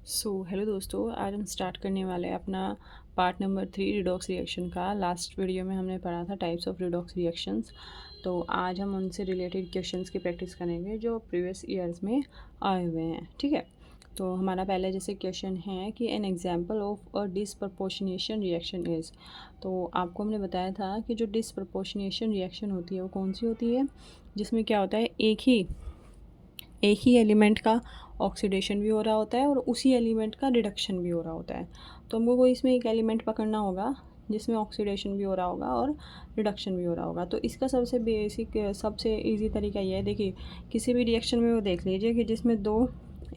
Hello दोस्तों, आज हम स्टार्ट करने वाले हैं अपना पार्ट नंबर 3 रिडॉक्स रिएक्शन का। लास्ट वीडियो में हमने पढ़ा था टाइप्स ऑफ रिडॉक्स रिएक्शंस। तो आज हम उनसे रिलेटेड क्वेश्चंस की प्रैक्टिस करेंगे जो प्रीवियस ईयर्स में आए हुए हैं। ठीक है, तो हमारा पहले जैसे क्वेश्चन है कि an example of a disproportionation reaction is. तो आपको हमने बताया था कि जो डिसप्रपोर्शनेशन रिएक्शन होती है वो कौन सी होती है, जिसमें क्या होता है, एक ही एलिमेंट का ऑक्सीडेशन भी हो रहा होता है और उसी एलिमेंट का रिडक्शन भी हो रहा होता है। तो हमको कोई इसमें एक एलिमेंट पकड़ना होगा जिसमें ऑक्सीडेशन भी हो रहा होगा और रिडक्शन भी हो रहा होगा। तो इसका सबसे बेसिक सबसे इजी तरीका ये है, देखिए किसी भी रिएक्शन में वो देख लीजिए कि जिसमें दो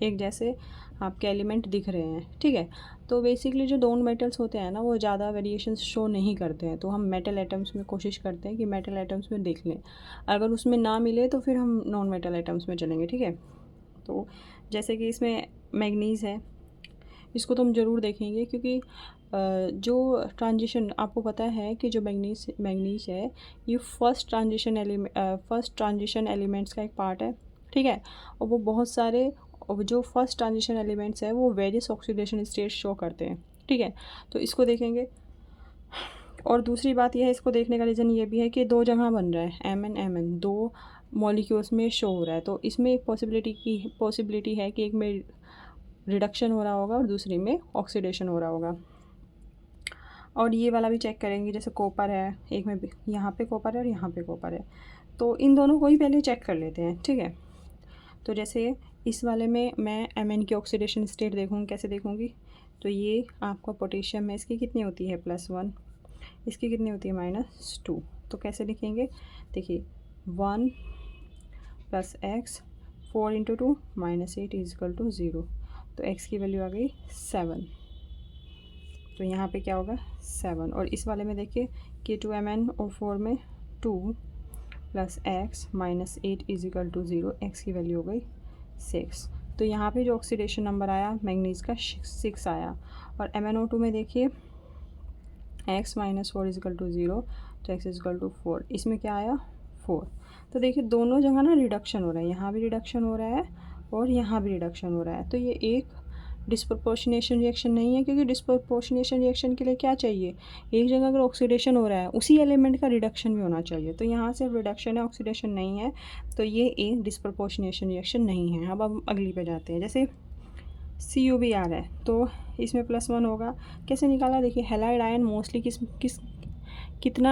एक जैसे आपके एलिमेंट दिख रहे हैं। ठीक है, तो बेसिकली जो दोनों मेटल्स होते हैं ना वो ज़्यादा वेरिएशंस शो नहीं करते हैं। तो हम मेटल एटम्स में कोशिश करते हैं कि मेटल एटम्स में देख लें। अगर उसमें ना मिले तो फिर हम नॉन मेटल एटम्स में चलेंगे। ठीक है, तो जैसे कि इसमें मैग्नीज़ है, इसको तो हम ज़रूर देखेंगे क्योंकि जो ट्रांजिशन आपको पता है कि जो मैग्नीज़ है ये फर्स्ट ट्रांजिशन एलिमेंट्स का एक पार्ट है। ठीक है, और वो बहुत सारे और जो फर्स्ट ट्रांजिशन एलिमेंट्स है वो वेरियस ऑक्सीडेशन स्टेट शो करते हैं। ठीक है, तो इसको देखेंगे। और दूसरी बात यह है, इसको देखने का रीज़न ये भी है कि दो जगह बन रहा है, एम एन दो मॉलिक्यूल्स में शो हो रहा है। तो इसमें एक पॉसिबिलिटी है कि एक में रिडक्शन हो रहा होगा और दूसरी में ऑक्सीडेशन हो रहा होगा। और ये वाला भी चेक करेंगे, जैसे कॉपर है, एक में यहाँ पे कॉपर है और यहाँ पे कॉपर है। तो इन दोनों को ही पहले चेक कर लेते हैं। ठीक है, तो जैसे इस वाले में मैं एम की ऑक्सीडेशन स्टेट देखूँगी, कैसे देखूँगी, तो ये आपका पोटेशियम है, इसकी कितनी होती है +1, इसकी कितनी होती है -2। तो कैसे लिखेंगे, देखिए 1 + x 4 × 2 -8 = 0। तो x की वैल्यू आ गई 7। तो यहाँ पे क्या होगा 7। और इस वाले में देखिए K2Mn O4 में 2 + x -8 = 0, x की वैल्यू हो गई 6। तो यहाँ पे जो ऑक्सीडेशन नंबर आया मैग्नीज का 6 आया। और MnO2 में देखिए x -4 = 0, तो x = 4। इसमें क्या आया 4। तो देखिए दोनों जगह ना रिडक्शन हो रहा है, यहाँ भी रिडक्शन हो रहा है और यहाँ भी रिडक्शन हो रहा है। तो ये एक डिस्प्रपोर्शनेशन रिएक्शन नहीं है, क्योंकि डिस्प्रपोर्शनेशन रिएक्शन के लिए क्या चाहिए, एक जगह अगर ऑक्सीडेशन हो रहा है उसी एलिमेंट का रिडक्शन भी होना चाहिए। तो यहाँ सिर्फ रिडक्शन है, ऑक्सीडेशन नहीं है, तो ये एक डिस्प्रपोर्शनेशन रिएक्शन नहीं है। अब हम अगली पे जाते हैं। जैसे CuB आ रहा है तो इसमें +1 होगा। कैसे निकाला, देखिए हैलाइड आयन मोस्टली कितना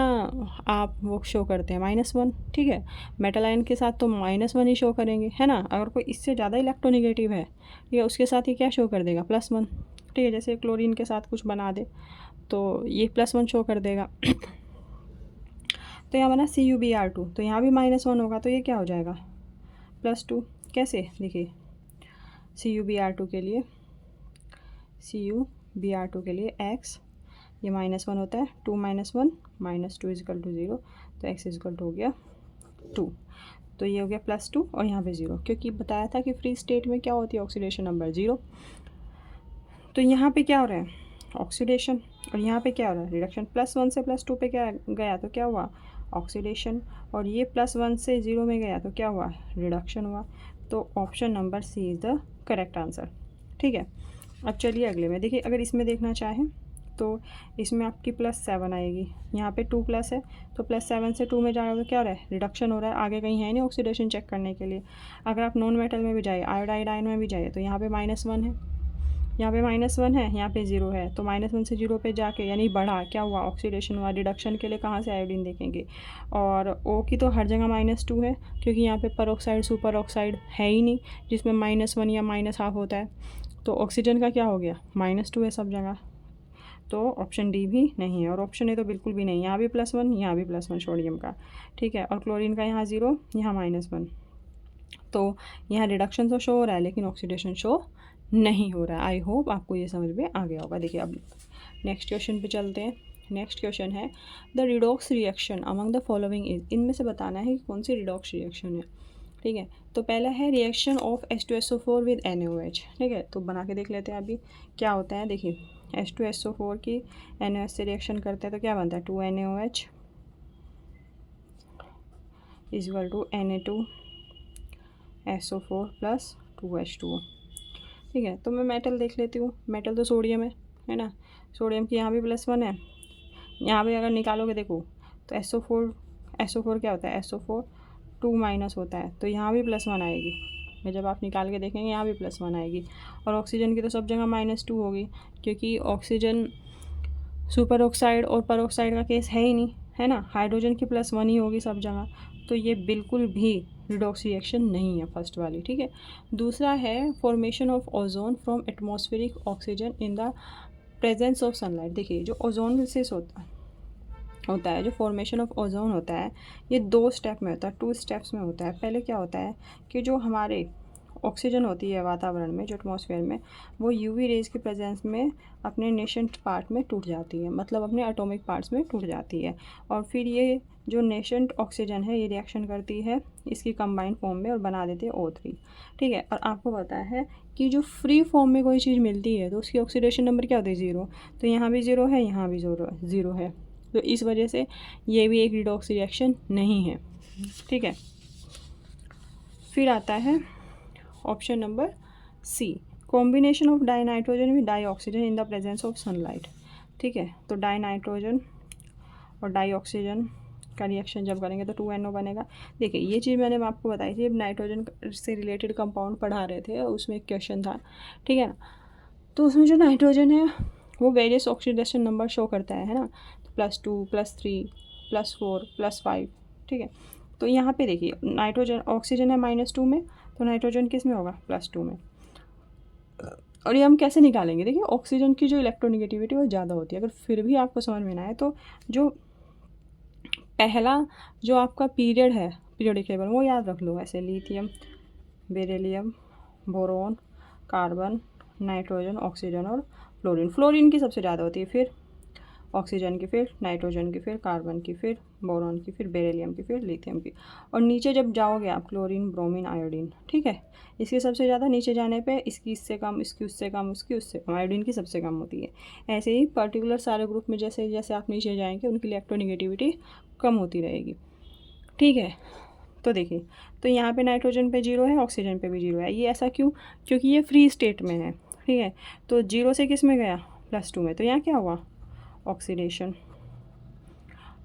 आप वो शो करते हैं -1। ठीक है, मेटल आयन के साथ तो -1 ही शो करेंगे, है ना। अगर कोई इससे ज़्यादा इलेक्ट्रोनेगेटिव है ये उसके साथ ही क्या शो कर देगा +1। ठीक है, जैसे क्लोरीन के साथ कुछ बना दे तो ये +1 शो कर देगा। तो यहाँ बना CuBr2, तो यहाँ भी -1 होगा, तो ये क्या हो जाएगा +2। कैसे, देखिए CuBr2 के लिए x ये -1 होता है, 2 - 1 -2 = 0, तो x हो गया 2। तो ये हो गया +2 और यहाँ पे 0, क्योंकि बताया था कि फ्री स्टेट में क्या होती है ऑक्सीडेशन नंबर 0। तो यहाँ पे क्या हो रहा है ऑक्सीडेशन और यहाँ पे क्या हो रहा है रिडक्शन। +1 से +2 पे क्या गया तो क्या हुआ ऑक्सीडेशन, और ये +1 से 0 में गया तो क्या हुआ रिडक्शन हुआ। तो option number C is the correct answer. ठीक है, अब चलिए अगले में देखिए, अगर इसमें देखना चाहें तो इसमें आपकी +7 आएगी, यहाँ पे 2 प्लस है, तो +7 से 2 में जा रहा है तो क्या हो रहा है रिडक्शन हो रहा है, आगे कहीं है नहीं ऑक्सीडेशन चेक करने के लिए। अगर आप नॉन मेटल में भी जाइए, आयोडाइड आयन में भी जाइए, तो यहाँ पे -1 है, यहाँ पे -1 है, यहाँ पे 0 है, तो -1 से 0 पे जाके यानी बढ़ा, क्या हुआ ऑक्सीडेशन हुआ। रिडक्शन के लिए कहाँ से आयोडीन देखेंगे, और O की तो हर जगह -2 है, क्योंकि यहाँ पे परऑक्साइड सुपर ऑक्साइड है ही नहीं जिसमें -1 या -1/2 होता है। तो ऑक्सीजन का क्या हो गया -2 है सब जगह, तो ऑप्शन डी भी नहीं है। और ऑप्शन ए तो बिल्कुल भी नहीं, यहाँ भी +1 यहाँ भी +1 सोडियम का। ठीक है, और क्लोरीन का यहाँ 0 यहाँ -1, तो यहाँ रिडक्शन तो शो हो रहा है लेकिन ऑक्सीडेशन शो नहीं हो रहा है। आई होप आपको ये समझ में आ गया होगा। देखिए अब नेक्स्ट क्वेश्चन पे चलते हैं। नेक्स्ट क्वेश्चन है the redox reaction among the following is, इनमें से बताना है कि कौन सी रिडॉक्स रिएक्शन है। ठीक है, तो पहला है reaction of H2SO4 with NaOH। ठीक है, तो बना के देख लेते हैं अभी क्या होता है। देखिए H2SO4 की NaOH से रिएक्शन करते हैं तो क्या बनता है 2NaOH = Na2SO4 + 2H2O। ठीक है। तो मैं मेटल देख लेती हूँ, मेटल तो सोडियम है ना, सोडियम की यहाँ भी +1 है, यहाँ भी अगर निकालोगे देखो तो SO4 क्या होता है, SO4 2- होता है, तो यहाँ भी +1 आएगी। मैं जब आप निकाल के देखेंगे यहाँ भी +1 आएगी। और ऑक्सीजन की तो सब जगह -2 होगी, क्योंकि ऑक्सीजन सुपर ऑक्साइड और पर ऑक्साइड का केस है ही नहीं, है ना। हाइड्रोजन की +1 ही होगी सब जगह, तो ये बिल्कुल भी रिडॉक्स रिएक्शन नहीं है फर्स्ट वाली, ठीक है। दूसरा है formation of ozone from atmospheric oxygen in the presence of sunlight. देखिए जो ओजोन रिलीज होता है, जो फॉर्मेशन ऑफ ओजोन होता है, ये 2 स्टेप में होता है, 2 स्टेप्स में होता है। पहले क्या होता है कि जो हमारे ऑक्सीजन होती है वातावरण में, जो एटमॉस्फेयर में, वो यूवी रेज की प्रेजेंस में अपने नेशेंट पार्ट में टूट जाती है, मतलब अपने एटॉमिक पार्ट्स में टूट जाती है। और फिर ये जो नेशेंट ऑक्सीजन है, ये रिएक्शन करती है इसकी कंबाइंड फॉर्म में और बना देते हैं O3, ठीक है। और आपको पता है कि जो फ्री फॉर्म में कोई चीज़ मिलती है तो उसकी ऑक्सीडेशन नंबर क्या होती है, 0। तो यहाँ भी 0 है, यहाँ भी 0 है, तो इस वजह से ये भी एक रिडॉक्स रिएक्शन नहीं है, ठीक है। फिर आता है option number C, combination of dinitrogen with dioxygen in the presence of sunlight, ठीक है। तो डाई नाइट्रोजन और डाई ऑक्सीजन का रिएक्शन जब करेंगे तो 2NO बनेगा। देखिए ये चीज़ मैंने आपको बताई थी, अब नाइट्रोजन से रिलेटेड कंपाउंड पढ़ा रहे थे, उसमें एक क्वेश्चन था, ठीक है ना। तो उसमें जो नाइट्रोजन है वो वेरियस ऑक्सीडेशन नंबर शो करता है ना, +2 +3 +4 +5, ठीक है। तो यहाँ पे देखिए नाइट्रोजन, ऑक्सीजन है -2 में, तो नाइट्रोजन किस में होगा, +2 में। और ये हम कैसे निकालेंगे, देखिए ऑक्सीजन की जो इलेक्ट्रोनेगेटिविटी वो ज़्यादा होती है। अगर फिर भी आपको समझ में ना आए तो जो पहला जो आपका पीरियड है पीरियोडिक टेबल, वो याद रख लो ऐसे, lithium, beryllium, boron, carbon, nitrogen, oxygen और फ्लोरीन। फ्लोरीन की सबसे ज़्यादा होती है, फिर ऑक्सीजन की, फिर नाइट्रोजन की, फिर कार्बन की, फिर बोरॉन की, फिर बेरिलियम की, फिर लिथियम की। और नीचे जब जाओगे आप, क्लोरीन, ब्रोमीन, आयोडीन, ठीक है। इसकी सबसे ज़्यादा, नीचे जाने पे इसकी इससे कम, इसकी उससे कम, उसकी उससे कम, आयोडीन की सबसे कम होती है। ऐसे ही पर्टिकुलर सारे ग्रुप में जैसे जैसे आप नीचे जाएंगे उनकी इलेक्ट्रोनेगेटिविटी कम होती रहेगी, ठीक है। तो देखिए, तो यहाँ पे नाइट्रोजन पे 0 है, ऑक्सीजन पे भी 0 है। ये ऐसा क्यों, क्योंकि ये फ्री स्टेट में है, ठीक है। तो 0 से किस में गया, +2 में, तो यहाँ क्या हुआ, ऑक्सीडेशन।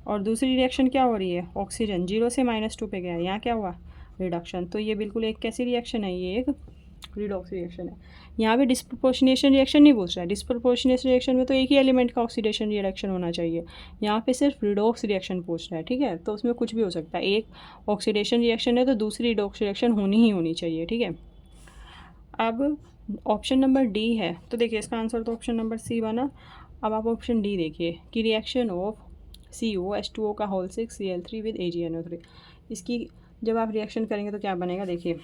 और दूसरी रिएक्शन क्या हो रही है, ऑक्सीजन 0 से -2 पे गया, यहाँ क्या हुआ, रिडक्शन। तो ये बिल्कुल एक कैसी रिएक्शन है, ये एक रिडॉक्स रिएक्शन है। यहाँ पे डिस्प्रपोर्शनेशन रिएक्शन नहीं पूछ रहा है, डिस्प्रपोर्शनेशन रिएक्शन में तो एक ही एलिमेंट का ऑक्सीडेशन रिएक्शन होना चाहिए, यहाँ पे सिर्फ रिडॉक्स रिएक्शन पूछ रहा है, ठीक है। तो उसमें कुछ भी हो सकता है, एक ऑक्सीडेशन रिएक्शन है तो दूसरी रिडॉक्स रिएक्शन होनी ही होनी चाहिए, ठीक है। अब ऑप्शन नंबर डी है, तो देखिए इसका आंसर तो ऑप्शन नंबर सी बना। अब आप ऑप्शन डी देखिए कि रिएक्शन ऑफ COH2O का होल 6 Cl3 विद AgNO3, इसकी जब आप रिएक्शन करेंगे तो क्या बनेगा, देखिए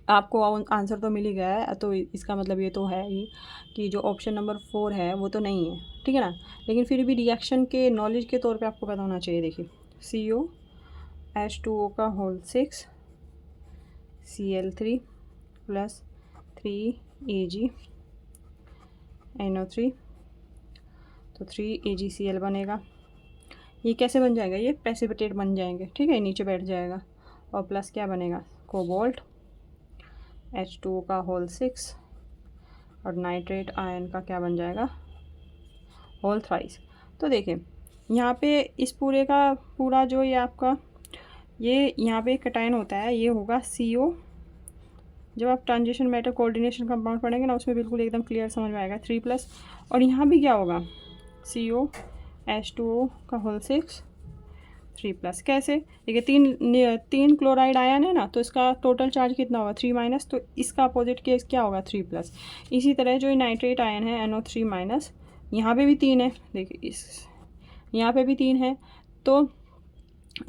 आपको आंसर तो मिल ही गया है, तो इसका मतलब ये तो है ही कि जो ऑप्शन नंबर 4 है वो तो नहीं है, ठीक है ना। लेकिन फिर भी रिएक्शन के नॉलेज के तौर पे आपको पता होना चाहिए। देखिए COH2O का होल 6 Cl3 + 3 AgNO3, तो 3 AgCl बनेगा। ये कैसे बन जाएगा, ये प्रेसिपिटेट बन जाएंगे, ठीक है, नीचे बैठ जाएगा। और प्लस क्या बनेगा, कोबाल्ट, H2O का होल 6 और नाइट्रेट आयन का क्या बन जाएगा, होल 3। तो देखिए यहाँ पे इस पूरे का पूरा जो ये आपका ये यहाँ पे कैटायन होता है, ये होगा CO। जब आप ट्रांजिशन मैटर कोऑर्डिनेशन कंपाउंड पढ़ेंगे ना, उसमें बिल्कुल एकदम क्लियर समझ में आएगा, 3+। और यहाँ भी क्या होगा, COH2O का होल 6 3+। कैसे, देखिए तीन क्लोराइड आयन है ना, तो इसका टोटल चार्ज कितना होगा, 3-, तो इसका अपोजिट केस क्या होगा, 3+। इसी तरह जो नाइट्रेट आयन है NO3-, यहाँ पे भी 3 है, देखिए इस यहाँ पे भी 3 है, तो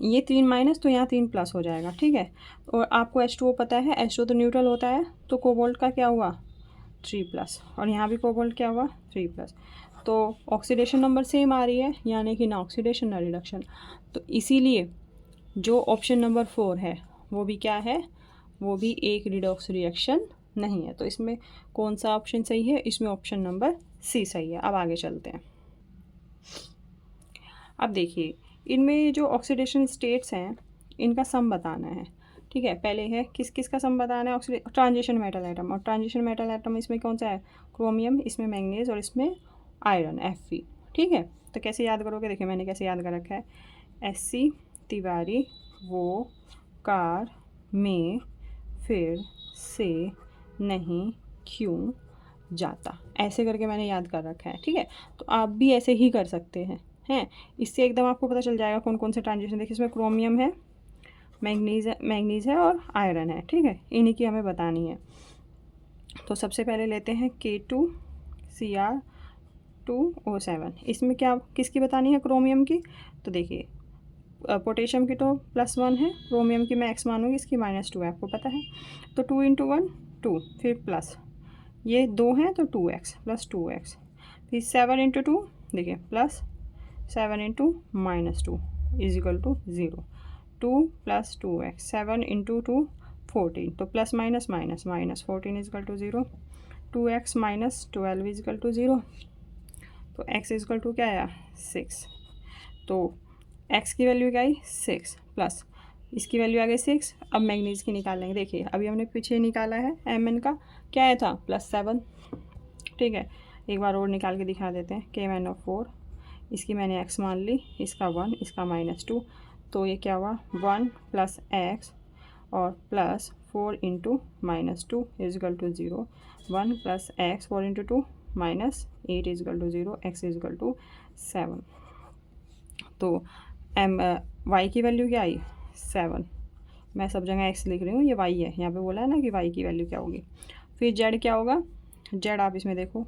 ये 3-, तो यहाँ 3+ हो जाएगा, ठीक है। और आपको H2O पता है, H2O तो न्यूट्रल होता है, तो कोबाल्ट का क्या हुआ, 3+। और यहाँ भी कोबाल्ट क्या हुआ, 3+। तो ऑक्सीडेशन नंबर सेम आ रही है, यानी कि ना ऑक्सीडेशन ना रिडक्शन। तो इसीलिए जो ऑप्शन नंबर 4 है वो भी क्या है, वो भी एक रिडॉक्स रिएक्शन नहीं है। तो इसमें कौन सा ऑप्शन सही है, इसमें ऑप्शन नंबर सी सही है। अब आगे चलते हैं। अब देखिए इनमें जो ऑक्सीडेशन स्टेट्स हैं इनका सम बताना है, ठीक है, पहले है किस किस का सम बताना है, ऑक्सीडेशन ट्रांजिशन मेटल एटम, और ट्रांजिशन मेटल एटम इसमें कौन सा है, क्रोमियम, इसमें मैंगनीज और इसमें आयरन Fe। ठीक है, तो कैसे याद करोगे, देखिए मैंने कैसे याद कर रखा है, SC तिवारी वो कार में फिर से नहीं क्यों जाता, ऐसे करके मैंने याद कर रखा है। ठीक है, तो आप भी ऐसे ही कर सकते हैं। इससे एकदम आपको पता चल जाएगा कौन कौन से ट्रांजिशन। देखिए इसमें क्रोमियम है, मैंगनीज है और आयरन है। ठीक है, इन्हीं की हमें बतानी है। तो सबसे पहले लेते हैं K2Cr2O7। इसमें क्या किसकी बतानी है, क्रोमियम की। तो देखिए पोटेशियम की तो +1 है, क्रोमियम की मैं x मानूंगी, इसकी -2 है, आपको पता है। तो 2 × 1 2, फिर प्लस ये 2 हैं तो 2x + 2x, फिर 7 × 2 देखिए +7 × -2 = 0, 2 + 2x, 7 × 2 14, तो plus minus minus minus 14 = 0, 2x - 12 = 0, तो x = क्या आया 6। तो x की वैल्यू क्या आई 6 प्लस इसकी वैल्यू आ गई 6। अब मैंगनीज की निकालेंगे। देखिए अभी हमने पीछे निकाला है Mn का, क्या आया था +7। ठीक है, एक बार और निकाल के दिखा देते हैं। K-4, इसकी मैंने x मान ली, इसका 1, इसका -2, तो ये क्या हुआ 1 + x और +4 × -2 = 0, 1 + x 4 × 2 -8 = 0, x = 7। तो y की वैल्यू क्या आई 7। मैं सब जगह x लिख रही हूँ, ये y है, यहाँ पे बोला है ना कि y की वैल्यू क्या होगी। फिर z क्या होगा, z आप इसमें देखो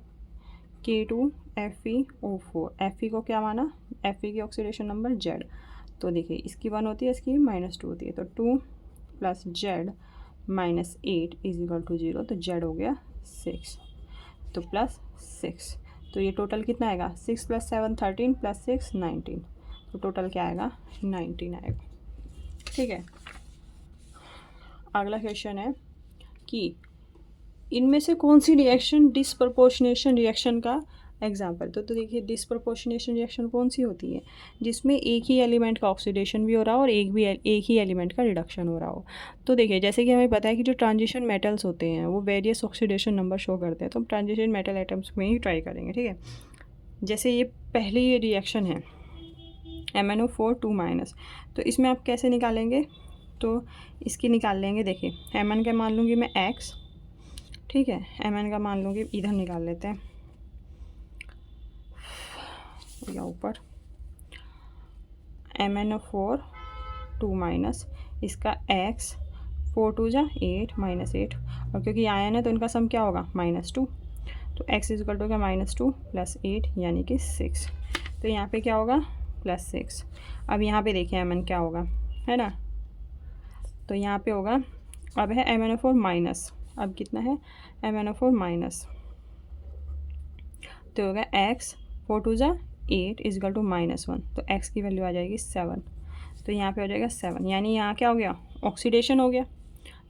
K2FeO4, Fe को क्या माना, Fe की ऑक्सीडेशन नंबर z। तो देखिए इसकी 1 होती है, इसकी -2 होती है, तो 2 + z -8 = 0, तो z हो गया 6, तो +6। तो ये टोटल कितना आएगा 6 + 7 13 + 6 19, तो टोटल क्या आएगा 19 आएगा। ठीक है, अगला क्वेश्चन है कि इनमें से कौन सी रिएक्शन डिसप्रपोर्शनेशन रिएक्शन का एग्जाम्पल। तो देखिए डिसप्रपोर्शनेशन रिएक्शन कौन सी होती है, जिसमें एक ही एलिमेंट का ऑक्सीडेशन भी हो रहा हो और एक ही एलिमेंट का रिडक्शन हो रहा हो। तो देखिए जैसे कि हमें पता है कि जो ट्रांजिशन मेटल्स होते हैं वो वेरियस ऑक्सीडेशन नंबर शो करते हैं, तो हम ट्रांजिशन मेटल एटम्स में ही ट्राई करेंगे। ठीक है, जैसे ये पहली ये रिएक्शन है MnO4 2-, तो इसमें आप कैसे निकालेंगे, तो इसकी निकाल लेंगे। देखिए Mn का मान लूँगी मैं x, ठीक है, Mn का मान लूँगी, इधर निकाल लेते हैं या ऊपर, MnO4 2-, इसका x 4 × 2 = 8 -8, और क्योंकि आयन है तो इनका सम क्या होगा -2, तो x = क्या -2 + 8 यानी कि 6। तो यहाँ पे क्या होगा +6। अब यहाँ पे देखिए Mn क्या होगा, है ना, तो यहाँ पे होगा, अब है MnO4-, अब कितना है MnO4-, तो होगा x 4 × 2 = 8 = -1, तो x की वैल्यू आ जाएगी 7, तो यहाँ पे हो जाएगा 7, यानी यहाँ क्या हो गया ऑक्सीडेशन हो गया,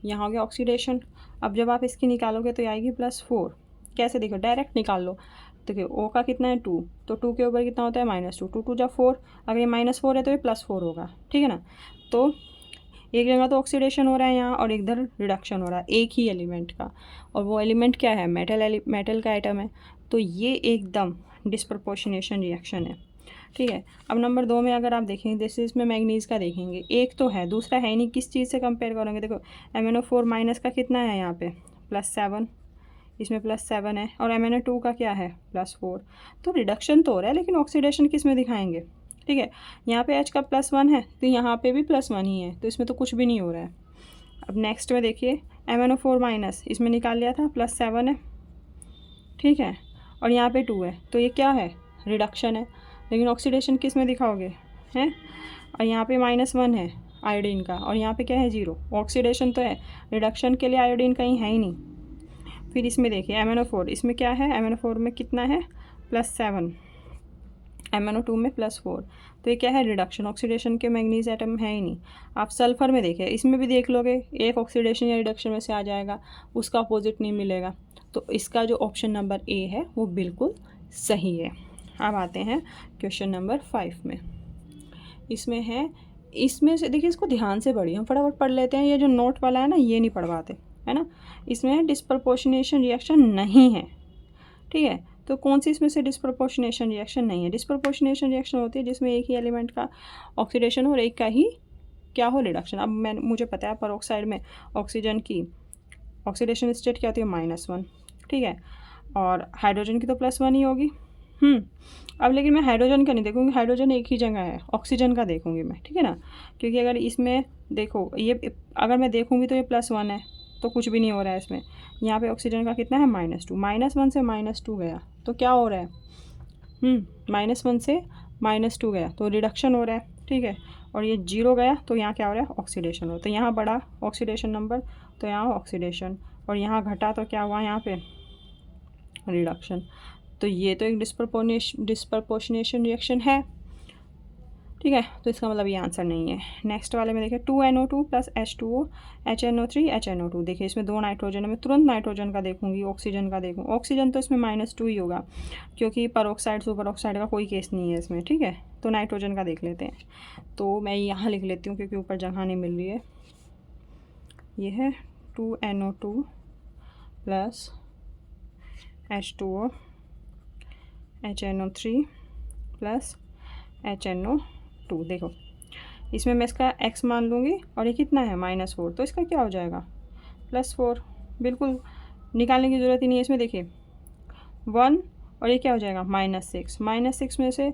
यहाँ हो गया ऑक्सीडेशन। अब जब आप इसकी निकालोगे तो आएगी +4। कैसे, देखो डायरेक्ट निकाल लो। देखिए O का कितना है 2, तो 2 के ऊपर कितना होता है -2, 2 × 2 = 4, अगर ये -4 है तो ये +4 होगा। ठीक है ना, तो एक जगह तो ऑक्सीडेशन हो रहा है यहाँ और इधर रिडक्शन हो रहा है एक ही एलिमेंट का, और वो एलिमेंट क्या है मेटल का आइटम है, तो ये एकदम डिसप्रपोर्शनेशन रिएक्शन है। ठीक है, अब नंबर 2 में अगर आप देखेंगे, जैसे इसमें मैंगनीज का देखेंगे, एक तो है दूसरा है नहीं, किस चीज़ से कंपेयर करेंगे। देखो MnO4- का कितना है यहाँ पे +7, इसमें +7 है, और MnO2 का क्या है +4, तो रिडक्शन तो हो रहा है लेकिन ऑक्सीडेशन किस में दिखाएंगे। ठीक है, यहाँ पे H का +1 है तो यहाँ पे भी +1 ही है, तो इसमें तो कुछ भी नहीं हो रहा है। अब नेक्स्ट में देखिए MnO4-, इसमें निकाल लिया था +7 है, ठीक है, और यहाँ पे 2 है, तो ये क्या है रिडक्शन है, लेकिन ऑक्सीडेशन किस में दिखाओगे हैं, और यहाँ पे -1 है आयोडीन का, और यहाँ पे क्या है 0, ऑक्सीडेशन तो है, रिडक्शन के लिए आयोडीन कहीं है ही नहीं। फिर इसमें देखिए MnO4, इसमें क्या है MnO4 में कितना है +7, MnO2 में +4, तो ये क्या है रिडक्शन, ऑक्सीडेशन के मैंगनीज एटम है ही नहीं। आप सल्फर में देखिए, इसमें भी देख लोगे एक ऑक्सीडेशन या रिडक्शन में से आ जाएगा, उसका अपोजिट नहीं मिलेगा, तो इसका जो ऑप्शन नंबर A है वो बिल्कुल सही है। अब आते हैं क्वेश्चन नंबर 5 में। इसमें है इसमें से देखिए, इसको ध्यान से पढ़िए, हम फटाफट पढ़ लेते हैं। ये जो नोट वाला है ना, ये नहीं पढ़वाते, है ना। इसमें डिस्प्रपोर्शनेशन रिएक्शन नहीं है, ठीक है। तो कौन सी इसमें से डिस्प्रपोर्शनेशन रिएक्शन नहीं है? डिस्प्रपोर्शनेशन रिएक्शन होती है जिसमें एक ही एलिमेंट का ऑक्सीडेशन हो और एक का ही क्या हो, रिडक्शन। अब मुझे पता है पेरोक्साइड में ऑक्सीजन की ऑक्सीडेशन स्टेट क्या होती है, -1, ठीक है, और हाइड्रोजन की तो +1 ही होगी। अब लेकिन मैं हाइड्रोजन का नहीं देखूँगी, हाइड्रोजन एक ही जगह है, ऑक्सीजन का देखूँगी मैं, ठीक है ना। क्योंकि अगर इसमें देखो, ये अगर मैं देखूँगी तो ये +1 है, तो कुछ भी नहीं हो रहा है इसमें। यहाँ पे ऑक्सीजन का कितना है, -2, -1 से -2 गया तो क्या हो रहा है, -1 से -2 गया तो रिडक्शन हो रहा है, ठीक है। और ये 0 गया तो यहाँ क्या हो रहा है, ऑक्सीडेशन हो रहा है। तो यहाँ बढ़ा ऑक्सीडेशन नंबर, तो यहाँ ऑक्सीडेशन, और यहाँ घटा तो क्या हुआ, यहाँ पे रिडक्शन। तो ये तो एक डिस्प्रपोर्शनेशन रिएक्शन है, ठीक है। तो इसका मतलब ये आंसर नहीं है। नेक्स्ट वाले में देखिए 2NO2 + H2O HNO3 HNO2। देखिए इसमें 2 नाइट्रोजन है, मैं तुरंत नाइट्रोजन का देखूंगी, ऑक्सीजन का देखूँ। ऑक्सीजन तो इसमें -2 ही होगा क्योंकि पेरोक्साइड सुपर ऑक्साइड का कोई केस नहीं है इसमें, ठीक है। तो नाइट्रोजन का देख लेते हैं। तो मैं यहाँ लिख लेती हूँ क्योंकि ऊपर जगह नहीं मिल रही है। ये है 2NO2 + H2O HNO3 + HNO2। देखो इसमें मैं इसका x मान लूँगी और ये कितना है, -4, तो इसका क्या हो जाएगा, +4। बिल्कुल निकालने की ज़रूरत ही नहीं है इसमें। देखिए 1 और ये क्या हो जाएगा, -6। -6 में से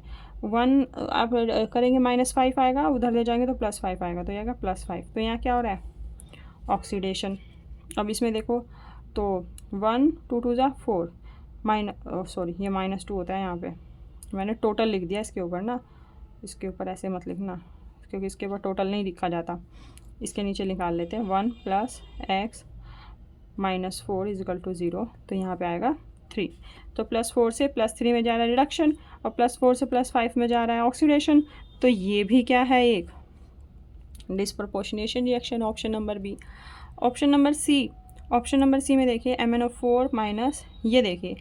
1 आप करेंगे -5 आएगा, उधर ले जाएंगे तो +5 आएगा, तो ये आएगा +5। तो यहाँ क्या हो रहा है, ऑक्सीडेशन। अब इसमें देखो तो 1 2 2 = 4 सॉरी ये -2 होता है यहाँ पे, मैंने टोटल लिख दिया इसके ऊपर ना, इसके ऊपर ऐसे मत लिखना क्योंकि इसके ऊपर टोटल नहीं लिखा जाता। इसके नीचे निकाल लेते हैं 1 + x -4 = 0, तो यहाँ पे आएगा 3। तो +4 से +3 में जा रहा है रिडक्शन और +4 से +5 में जा रहा है ऑक्सीडेशन। तो ये भी क्या है, एक disproportionation reaction, option number B. Option number C में देखिए MnO4- ये देखिए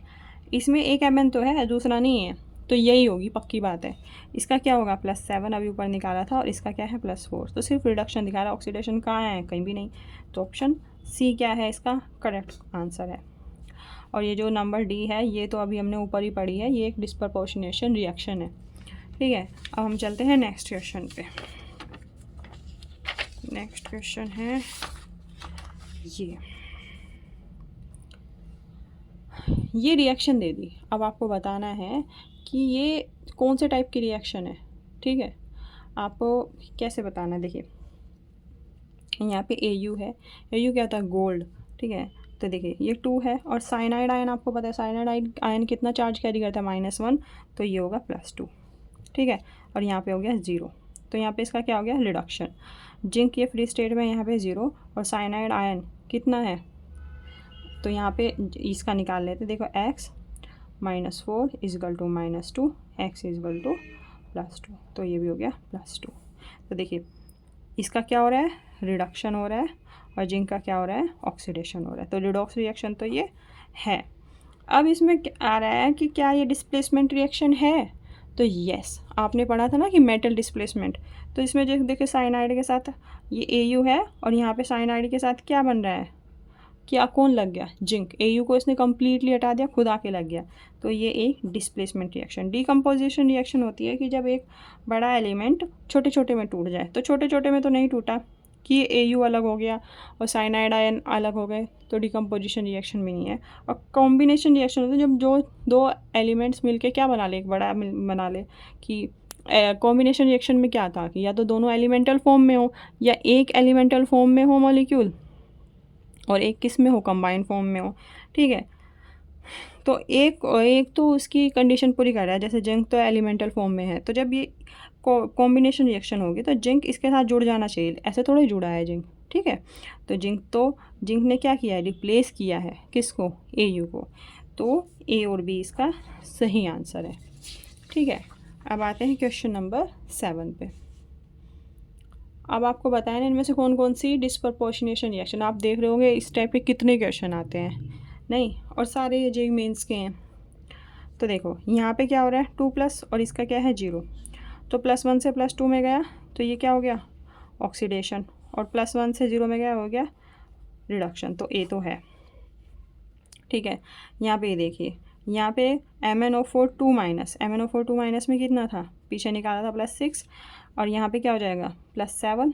इसमें एक Mn तो है, दूसरा नहीं है, तो यही होगी, पक्की बात है। इसका क्या होगा, +7 अभी ऊपर निकाला था, और इसका क्या है, +4। तो सिर्फ रिडक्शन दिखा रहा है, ऑक्सीडेशन कहाँ है, कहीं भी नहीं। तो ऑप्शन सी क्या है, इसका करेक्ट आंसर है। और ये जो नंबर डी है, ये तो अभी हमने ऊपर ही पढ़ी है, ये एक डिस्प्रपोर्शनेशन रिएक्शन है, ठीक है। अब हम चलते हैं नेक्स्ट क्वेश्चन पे। नेक्स्ट क्वेश्चन है ये रिएक्शन दे दी। अब आपको बताना है कि ये कौन से टाइप की रिएक्शन है, ठीक है। आपको कैसे बताना है, देखिए यहाँ पे AU है, AU क्या होता है, गोल्ड, ठीक है। तो देखिए ये 2 है और साइनाइड आयन आपको पता है, साइनाइड आयन कितना चार्ज कैरी करता है, -1, तो ये होगा +2, ठीक है। और यहाँ पे हो गया 0, तो यहाँ पे इसका क्या हो गया, रिडक्शन। जिंक ये फ्री स्टेट में, यहाँ पे 0, और साइनाइड आयन कितना है, तो यहाँ पे इसका निकाल लेते, देखो x -4 = -2, x = +2, तो ये भी हो गया +2। तो देखिए इसका क्या हो रहा है, रिडक्शन हो रहा है, और जिंक का क्या हो रहा है, ऑक्सीडेशन हो रहा है। तो रिडॉक्स रिएक्शन तो ये है। अब इसमें आ रहा है कि क्या ये डिस्प्लेसमेंट रिएक्शन है, तो यस, आपने पढ़ा था ना कि मेटल डिस्प्लेसमेंट। तो इसमें जो देखिए साइनाइड के साथ ये AU है और यहाँ पे साइनाइड के साथ क्या बन रहा है, क्या कौन लग गया, जिंक। AU को इसने कम्प्लीटली हटा दिया, खुद आके लग गया। तो ये एक डिस्प्लेसमेंट रिएक्शन। डिकम्पोजिशन रिएक्शन होती है कि जब एक बड़ा एलिमेंट छोटे छोटे में टूट जाए। तो छोटे छोटे में तो नहीं टूटा कि AU अलग हो गया और साइनाइड आयन अलग हो गए, तो डिकम्पोजिशन रिएक्शन भी नहीं है। और कॉम्बिनेशन रिएक्शन होता है जब जो 2 एलिमेंट्स मिलके क्या बना ले, एक बड़ा बना ले। कि कॉम्बिनेशन रिएक्शन में क्या था कि या तो दोनों एलिमेंटल फॉर्म में हो, या एक एलिमेंटल फॉर्म में हो मॉलिक्यूल और एक किस में हो, कंबाइंड फॉर्म में हो, ठीक है। तो एक तो उसकी कंडीशन पूरी कर रहा है, जैसे जिंक तो एलिमेंटल फॉर्म में है, तो जब ये कॉम्बिनेशन रिएक्शन होगी तो जिंक इसके साथ जुड़ जाना चाहिए, ऐसे थोड़ा जुड़ा है जिंक, ठीक है। तो जिंक ने क्या किया है, रिप्लेस किया है किसको, AU को। तो A और B इसका सही आंसर है, ठीक है। अब आते हैं क्वेश्चन नंबर 7 पे। अब आपको बताया ना इनमें से कौन कौन सी डिस्प्रपोर्शनेशन रिएक्शन। आप देख रहे होंगे इस टाइप के कितने क्वेश्चन आते हैं, नहीं, और सारे ये JEE मेंस के हैं। तो देखो यहाँ पे क्या हो रहा है, 2+ और इसका क्या है 0, तो +1 से +2 में गया, तो ये क्या हो गया, ऑक्सीडेशन, और +1 से 0 में क्या हो गया, रिडक्शन। तो ए तो है, ठीक है। यहाँ पे देखिए, यहाँ पे MnO4 2 माइनस, MnO4 2 माइनस में कितना था, पीछे निकाला था +6, और यहाँ पे क्या हो जाएगा +7,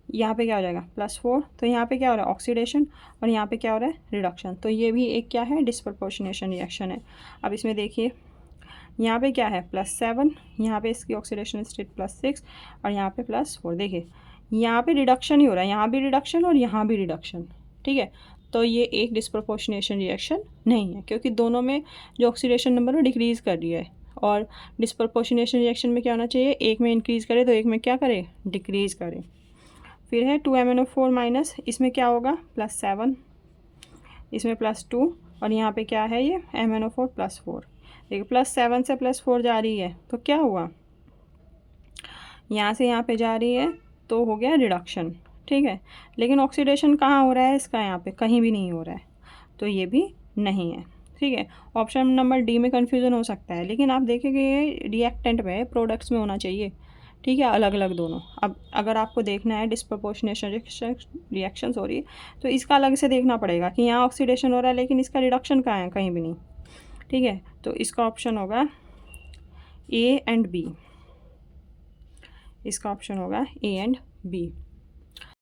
यहाँ पे क्या हो जाएगा +4। तो यहाँ पे क्या हो रहा है ऑक्सीडेशन, और यहाँ पे क्या हो रहा है रिडक्शन। तो ये भी एक क्या है, डिस्प्रपोर्शनेशन रिएक्शन है। अब इसमें देखिए, यहाँ पे क्या है +7, यहाँ पे इसकी ऑक्सीडेशन स्टेट +6, और यहाँ पे +4। देखिए यहाँ पे रिडक्शन ही हो रहा है, यहाँ भी रिडक्शन और यहाँ भी रिडक्शन, ठीक है। तो ये एक डिस्प्रपोर्शनेशन रिएक्शन नहीं है, क्योंकि दोनों में जो ऑक्सीडेशन नंबर वो डिक्रीज़ कर रही है, और डिस्प्रपोर्शनेशन रिएक्शन में क्या होना चाहिए, एक में इंक्रीज़ करे तो एक में क्या करे, डिक्रीज़ करे। फिर है 2MnO4 माइनस, इसमें क्या होगा +7, इसमें +2, और यहाँ पे क्या है ये MnO4 +4। देखिए +7 से +4 जा रही है, तो क्या हुआ, यहाँ से यहाँ पे जा रही है तो हो गया रिडक्शन, ठीक है। लेकिन ऑक्सीडेशन कहाँ हो रहा है इसका, यहाँ पे कहीं भी नहीं हो रहा है, तो ये भी नहीं है, ठीक है। ऑप्शन नंबर डी में कन्फ्यूज़न हो सकता है, लेकिन आप देखेंगे ये रिएक्टेंट में, प्रोडक्ट्स में होना चाहिए, ठीक है, अलग अलग दोनों। अब अगर आपको देखना है डिस्प्रपोर्शनेशन रिएक्शन हो रही है, तो इसका अलग से देखना पड़ेगा कि यहाँ ऑक्सीडेशन हो रहा है लेकिन इसका रिडक्शन कहाँ है, कहीं भी नहीं, ठीक है। तो इसका ऑप्शन होगा ए एंड बी, इसका ऑप्शन होगा ए एंड बी।